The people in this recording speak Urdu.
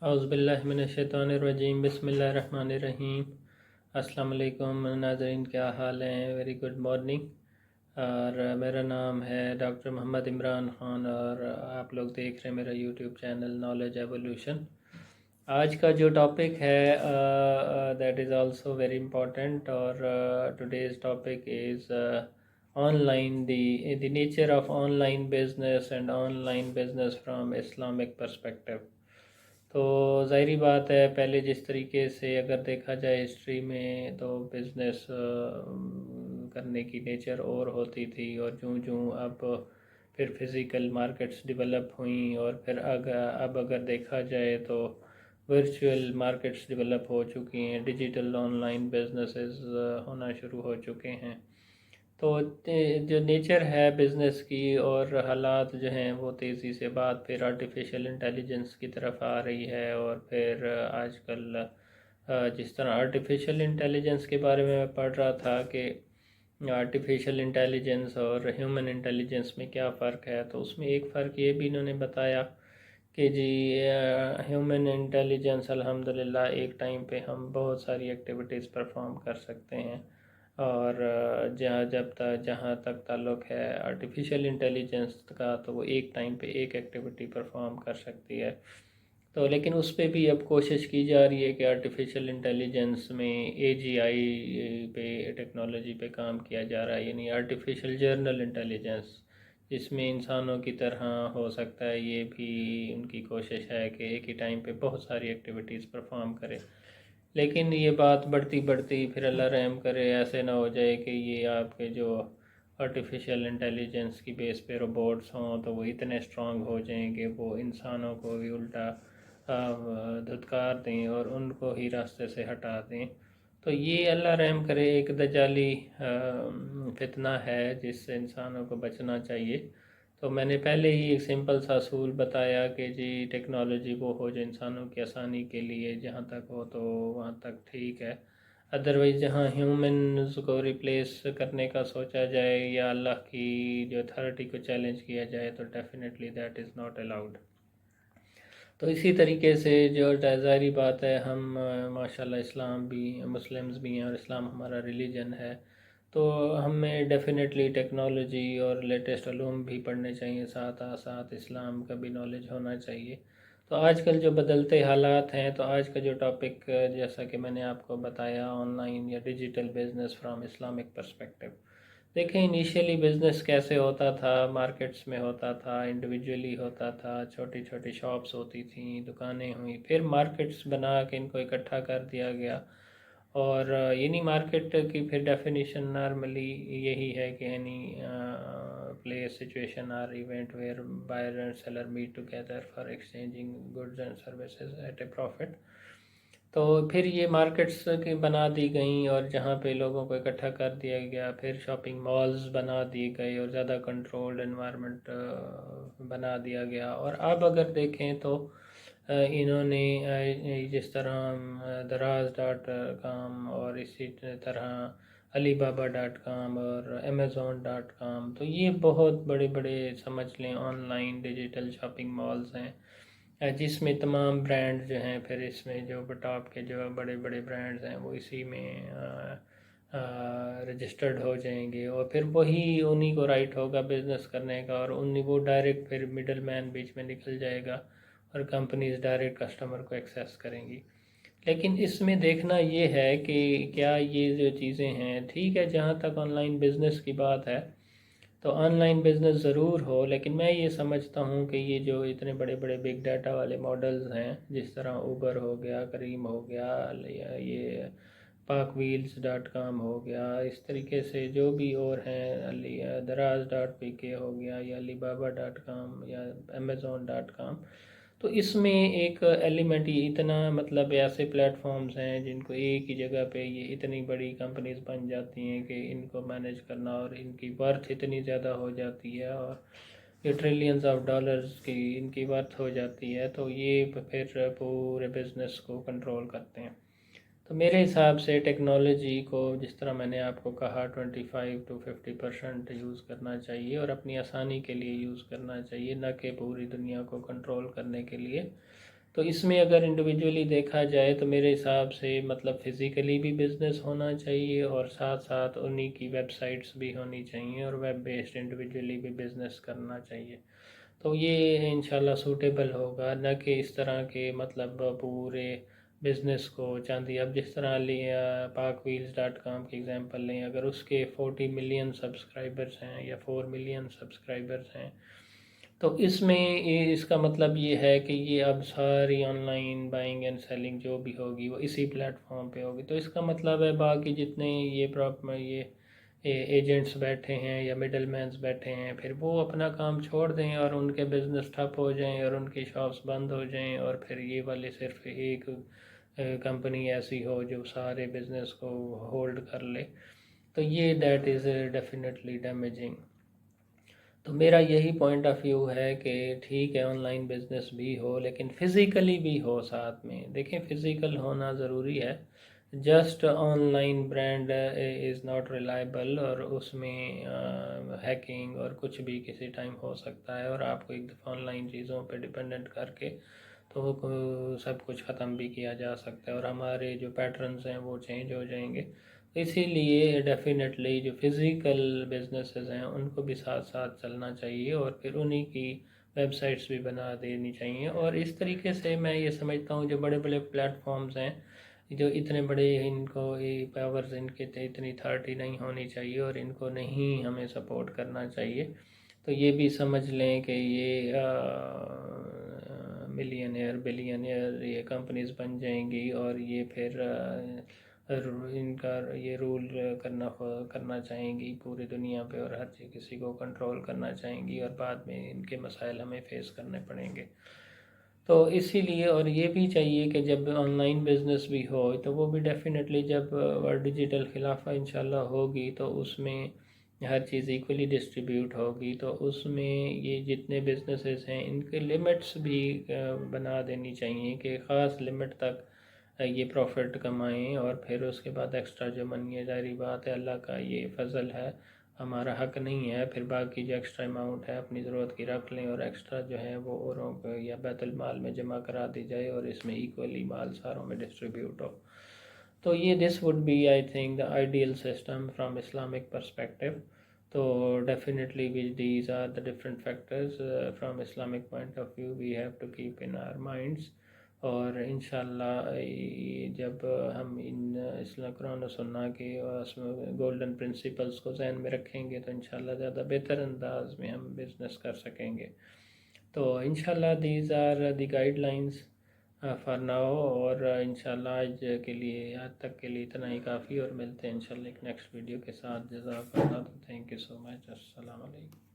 اعوذ باللہ من الشیطان الرجیم، بسم اللہ الرحمن الرحیم۔ السلام علیکم ناظرین، کیا حال ہیں؟ Very good morning. اور میرا نام ہے ڈاکٹر محمد عمران خان اور آپ لوگ دیکھ رہے ہیں میرا یوٹیوب چینل نالج ایولیوشن۔ آج کا جو ٹاپک ہے that is also very important, اور today's topic is online the nature of online business and online business from Islamic perspective. تو ظاہری بات ہے، پہلے جس طریقے سے اگر دیکھا جائے ہسٹری میں تو بزنس کرنے کی نیچر اور ہوتی تھی، اور جوں اب پھر فزیکل مارکیٹس ڈیولپ ہوئیں، اور پھر اب اگر دیکھا جائے تو ورچوئل مارکیٹس ڈیولپ ہو چکی ہیں، ڈیجیٹل آن لائن بزنسز ہونا شروع ہو چکے ہیں۔ تو جو نیچر ہے بزنس کی اور حالات جو ہیں وہ تیزی سے بات پھر آرٹیفیشل انٹیلیجنس کی طرف آ رہی ہے، اور پھر آج کل جس طرح آرٹیفیشل انٹیلیجنس کے بارے میں پڑھ رہا تھا کہ آرٹیفیشل انٹیلیجنس اور ہیومن انٹیلیجنس میں کیا فرق ہے، تو اس میں ایک فرق یہ بھی انہوں نے بتایا کہ جی ہیومن انٹیلیجنس الحمدللہ ایک ٹائم پہ ہم بہت ساری ایکٹیویٹیز پرفارم کر سکتے ہیں، اور جہاں تک تعلق ہے آرٹیفیشل انٹیلیجنس کا تو وہ ایک ٹائم پہ ایک ایکٹیویٹی پرفارم کر سکتی ہے۔ تو لیکن اس پہ بھی اب کوشش کی جا رہی ہے کہ آرٹیفیشل انٹیلیجنس میں AGI پہ ٹیکنالوجی پہ کام کیا جا رہا ہے، یعنی آرٹیفیشل جرنل انٹیلیجنس، جس میں انسانوں کی طرح ہو سکتا ہے۔ یہ بھی ان کی کوشش ہے کہ ایک ہی ٹائم پہ بہت ساری ایکٹیویٹیز پرفارم کرے، لیکن یہ بات بڑھتی پھر اللہ رحم کرے ایسے نہ ہو جائے کہ یہ آپ کے جو آرٹیفیشل انٹیلیجنس کی بیس پہ روبوٹس ہوں تو وہ اتنے اسٹرانگ ہو جائیں کہ وہ انسانوں کو بھی الٹا دھتکار دیں اور ان کو ہی راستے سے ہٹا دیں۔ تو یہ اللہ رحم کرے ایک دجالی فتنہ ہے جس سے انسانوں کو بچنا چاہیے۔ تو میں نے پہلے ہی ایک سمپل سا اصول بتایا کہ جی ٹیکنالوجی وہ ہو جو انسانوں کی آسانی کے لیے جہاں تک ہو تو وہاں تک ٹھیک ہے، ادروائز جہاں ہیومنز کو ریپلیس کرنے کا سوچا جائے یا اللہ کی جو اتھارٹی کو چیلنج کیا جائے تو definitely that is not allowed. تو اسی طریقے سے جو ظاہری بات ہے، ہم ماشاءاللہ اسلام بھی مسلمز بھی ہیں اور اسلام ہمارا ریلیجن ہے، تو ہمیں ڈیفینیٹلی ٹیکنالوجی اور لیٹسٹ علوم بھی پڑھنے چاہیے، ساتھ اسلام کا بھی نالج ہونا چاہیے۔ تو آج کل جو بدلتے حالات ہیں، تو آج کا جو ٹاپک جیسا کہ میں نے آپ کو بتایا آن لائن یا digital business from Islamic perspective. دیکھیں انیشیلی بزنس کیسے ہوتا تھا، مارکیٹس میں ہوتا تھا، انڈیویجولی ہوتا تھا، چھوٹی چھوٹی شاپس ہوتی تھیں، دکانیں ہوئیں، پھر مارکیٹس بنا کے ان کو اکٹھا کر دیا گیا، اور یعنی مارکیٹ کی پھر ڈیفینیشن نارملی یہی ہے کہ اینی پلیس سچویشن اور event where buyer and seller meet together for exchanging goods and services at a profit. تو پھر یہ مارکیٹس کی بنا دی گئیں اور جہاں پہ لوگوں کو اکٹھا کر دیا گیا، پھر شاپنگ مالز بنا دیے گئے اور زیادہ کنٹرولڈ انوائرمنٹ بنا دیا گیا۔ اور اب اگر دیکھیں تو انہوں نے جس طرح دراز.com اور اسی طرح علی بابا .com اور Amazon.com، تو یہ بہت بڑے بڑے سمجھ لیں on line digital shopping malls ہیں، جس میں تمام برانڈ جو ہیں، پھر اس میں جو ٹاپ کے جو بڑے بڑے برانڈز ہیں وہ اسی میں رجسٹرڈ ہو جائیں گے، اور پھر وہی انہی کو رائٹ ہوگا بزنس کرنے کا، اور وہ ڈائریکٹ پھر مڈل مین بیچ میں نکل جائے گا اور کمپنیز ڈائریکٹ کسٹمر کو ایکسیس کریں گی۔ لیکن اس میں دیکھنا یہ ہے کہ کیا یہ جو چیزیں ہیں ٹھیک ہے، جہاں تک آن لائن بزنس کی بات ہے تو آن لائن بزنس ضرور ہو، لیکن میں یہ سمجھتا ہوں کہ یہ جو اتنے بڑے بڑے بگ ڈیٹا والے ماڈلز ہیں، جس طرح اوبر ہو گیا، کریم ہو گیا، یہ پاک ویلز.com ہو گیا، اس طریقے سے جو بھی اور ہیں، دراز.pk ہو گیا، یا علی بابا.com یا Amazon.com، تو اس میں ایک ایلیمنٹ یہ اتنا مطلب ایسے پلیٹ فارمز ہیں جن کو ایک ہی جگہ پہ یہ اتنی بڑی کمپنیز بن جاتی ہیں کہ ان کو مینیج کرنا، اور ان کی ورتھ اتنی زیادہ ہو جاتی ہے، اور یہ ٹریلینز آف ڈالرز کی ان کی ورتھ ہو جاتی ہے، تو یہ پھر پورے بزنس کو کنٹرول کرتے ہیں۔ تو میرے حساب سے ٹیکنالوجی کو جس طرح میں نے آپ کو کہا 25 to 50% یوز کرنا چاہیے، اور اپنی آسانی کے لیے یوز کرنا چاہیے، نہ کہ پوری دنیا کو کنٹرول کرنے کے لیے۔ تو اس میں اگر انڈیویجولی دیکھا جائے تو میرے حساب سے مطلب فزیکلی بھی بزنس ہونا چاہیے اور ساتھ ساتھ انہی کی ویب سائٹس بھی ہونی چاہیے اور ویب بیسڈ انڈیویجولی بھی بزنس کرنا چاہیے. تو یہ انشاءاللہ سوٹیبل ہوگا، نہ کہ اس طرح کے مطلب پورے بزنس کو چاندی. اب جس طرح paakwheels.com کی ایگزامپل لیں، اگر اس کے 40 ملین سبسکرائبرز ہیں یا 4 ملین سبسکرائبرز ہیں تو اس میں اس کا مطلب یہ ہے کہ یہ اب ساری online buying and selling جو بھی ہوگی وہ اسی پلیٹ فارم پہ ہوگی. تو اس کا مطلب ہے باقی جتنے یہ ایجنٹس بیٹھے ہیں یا مڈل مینز بیٹھے ہیں پھر وہ اپنا کام چھوڑ دیں اور ان کے بزنس ٹھپ ہو جائیں اور ان کی شاپس بند ہو جائیں اور پھر یہ والے صرف ایک کمپنی ایسی ہو جو سارے بزنس کو ہولڈ کر لے. تو یہ دیٹ از ڈیفینیٹلی ڈیمیجنگ. تو میرا یہی پوائنٹ آف ویو ہے کہ ٹھیک ہے آن لائن بزنس بھی ہو لیکن فزیکلی بھی ہو ساتھ میں. دیکھیں فزیکل ہونا ضروری ہے. Just on line brand is not reliable اور اس میں ہیکنگ اور کچھ بھی کسی ٹائم ہو سکتا ہے اور آپ کو ایک دفعہ آن لائن چیزوں پہ ڈپینڈنٹ کر کے تو سب کچھ ختم بھی کیا جا سکتا ہے اور ہمارے جو پیٹرنز ہیں وہ چینج ہو جائیں گے. اسی لیے ڈیفینیٹلی جو فزیکل بزنسز ہیں ان کو بھی ساتھ ساتھ چلنا چاہیے اور پھر انہی کی ویب سائٹس بھی بنا دینی چاہیے. اور اس طریقے سے میں یہ سمجھتا ہوں جو بڑے بڑے پلیٹ فارمز ہیں جو اتنے بڑے ان کو پاورز ان کے اتنی اتھارٹی نہیں ہونی چاہیے اور ان کو نہیں ہمیں سپورٹ کرنا چاہیے. تو یہ بھی سمجھ لیں کہ یہ ملینئر بلینئر یہ کمپنیز بن جائیں گی اور یہ پھر ان کا یہ رول کرنا چاہیں گی پوری دنیا پہ اور ہر چیز کسی کو کنٹرول کرنا چاہیں گی اور بعد میں ان کے مسائل ہمیں فیس کرنے پڑیں گے. تو اسی لیے اور یہ بھی چاہیے کہ جب آن لائن بزنس بھی ہو تو وہ بھی ڈیفینیٹلی جب ڈیجیٹل خلافہ انشاءاللہ ہوگی تو اس میں ہر چیز ایکولی ڈسٹریبیوٹ ہوگی. تو اس میں یہ جتنے بزنسز ہیں ان کے لمٹس بھی بنا دینی چاہیے کہ خاص لمٹ تک یہ پروفٹ کمائیں اور پھر اس کے بعد ایکسٹرا جو منی ہے ظاہری بات ہے اللہ کا یہ فضل ہے ہمارا حق نہیں ہے. پھر باقی جو ایکسٹرا اماؤنٹ ہے اپنی ضرورت کی رکھ لیں اور ایکسٹرا جو ہے وہ اوروں کو یا بیت المال میں جمع کرا دی جائے اور اس میں ایکولی مال ساروں میں ڈسٹریبیوٹ ہو. تو یہ this would be I think the ideal system from Islamic perspective. تو definitely these are the different factors from Islamic point of view we have to keep in our minds. اور انشاءاللہ جب ہم ان قرآن و سنہ کے گولڈن پرنسپلز کو ذہن میں رکھیں گے تو انشاءاللہ زیادہ بہتر انداز میں ہم بزنس کر سکیں گے. تو انشاءاللہ these are the guidelines for now اور انشاءاللہ آج کے لیے آج تک کے لیے اتنا ہی کافی اور ملتے ہیں انشاءاللہ ایک نیکسٹ ویڈیو کے ساتھ. جزاک اللہ، تھینک یو سو مچ. السلام علیکم.